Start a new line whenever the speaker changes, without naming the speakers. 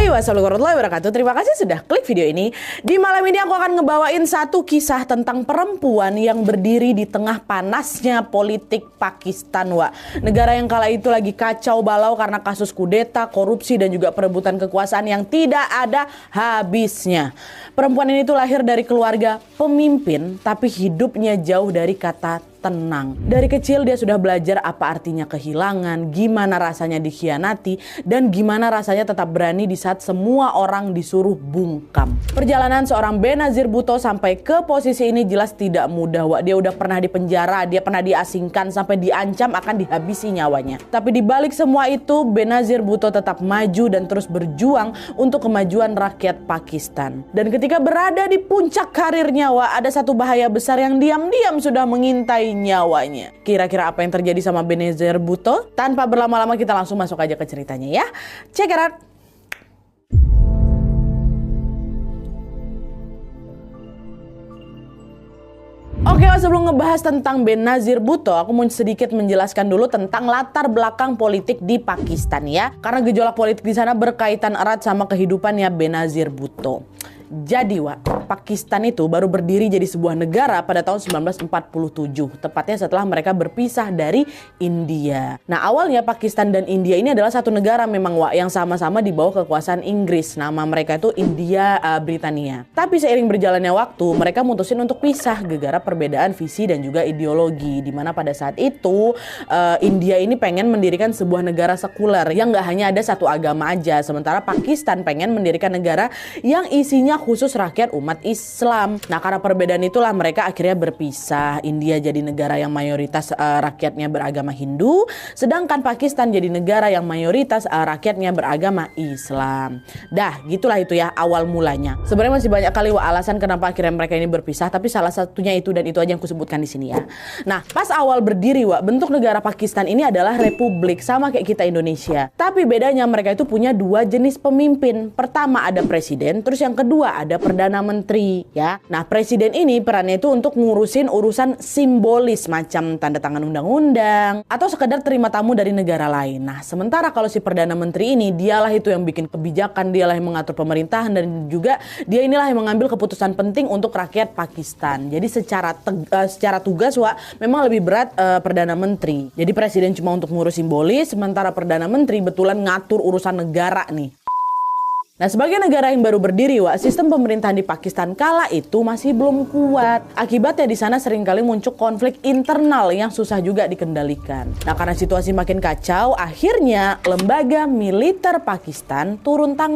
Hai, wassalamualaikum warahmatullahi wabarakatuh. Terima kasih sudah klik video ini. Di malam ini aku akan ngebawain satu kisah tentang perempuan yang berdiri di tengah panasnya politik Pakistan, Wak. Negara yang kala itu lagi kacau balau karena kasus kudeta, korupsi, dan juga perebutan kekuasaan yang tidak ada habisnya. Perempuan ini tuh lahir dari keluarga pemimpin, tapi hidupnya jauh dari kata tenang. Dari kecil dia sudah belajar apa artinya kehilangan, gimana rasanya dikhianati, dan gimana rasanya tetap berani di saat semua orang disuruh bungkam. Perjalanan seorang Benazir Bhutto sampai ke posisi ini jelas tidak mudah, Wak. Dia udah pernah dipenjara, dia pernah diasingkan, sampai diancam akan dihabisi nyawanya. Tapi di balik semua itu, Benazir Bhutto tetap maju dan terus berjuang untuk kemajuan rakyat Pakistan. Dan ketika berada di puncak karirnya, Wak, ada satu bahaya besar yang diam-diam sudah mengintai nyawanya. Kira-kira apa yang terjadi sama Benazir Bhutto? Tanpa berlama-lama kita langsung masuk aja ke ceritanya ya. Check it out. Oke, sebelum ngebahas tentang Benazir Bhutto, aku mau sedikit menjelaskan dulu tentang latar belakang politik di Pakistan ya. Karena gejolak politik di sana berkaitan erat sama kehidupannya Benazir Bhutto. Jadi, Wak, Pakistan itu baru berdiri jadi sebuah negara pada tahun 1947, tepatnya setelah mereka berpisah dari India. Nah, awalnya Pakistan dan India ini adalah satu negara memang, Wak, yang sama-sama di bawah kekuasaan Inggris. Nama mereka itu India Britania. Tapi seiring berjalannya waktu, mereka mutusin untuk pisah gara-gara perbedaan visi dan juga ideologi. Dimana pada saat itu India ini pengen mendirikan sebuah negara sekuler yang gak hanya ada satu agama aja. Sementara Pakistan pengen mendirikan negara yang isinya khusus rakyat umat Islam. Nah, karena perbedaan itulah mereka akhirnya berpisah. India jadi negara yang mayoritas rakyatnya beragama Hindu, sedangkan Pakistan jadi negara yang mayoritas rakyatnya beragama Islam. Dah, gitulah itu ya awal mulanya. Sebenarnya masih banyak kali alasan kenapa akhirnya mereka ini berpisah, tapi salah satunya itu dan itu aja yang aku sebutkan di sini ya. Nah, pas awal berdiri, Wak, bentuk negara Pakistan ini adalah republik sama kayak kita Indonesia. Tapi bedanya mereka itu punya dua jenis pemimpin. Pertama ada presiden, terus yang kedua ada perdana menteri ya. Nah, presiden ini perannya itu untuk ngurusin urusan simbolis macam tanda tangan undang-undang atau sekedar terima tamu dari negara lain. Nah, sementara kalau si perdana menteri ini dialah itu yang bikin kebijakan, dialah yang mengatur pemerintahan, dan juga dia inilah yang mengambil keputusan penting untuk rakyat Pakistan. Jadi secara tugas, Wak, memang lebih berat perdana menteri. Jadi presiden cuma untuk ngurus simbolis, sementara perdana menteri betulan ngatur urusan negara nih. Nah, sebagai negara yang baru berdiri, Wak, sistem pemerintahan di Pakistan kala itu masih belum kuat. Akibatnya di sana seringkali muncul konflik internal yang susah juga dikendalikan. Nah, karena situasi makin kacau, akhirnya lembaga militer Pakistan turun tangan.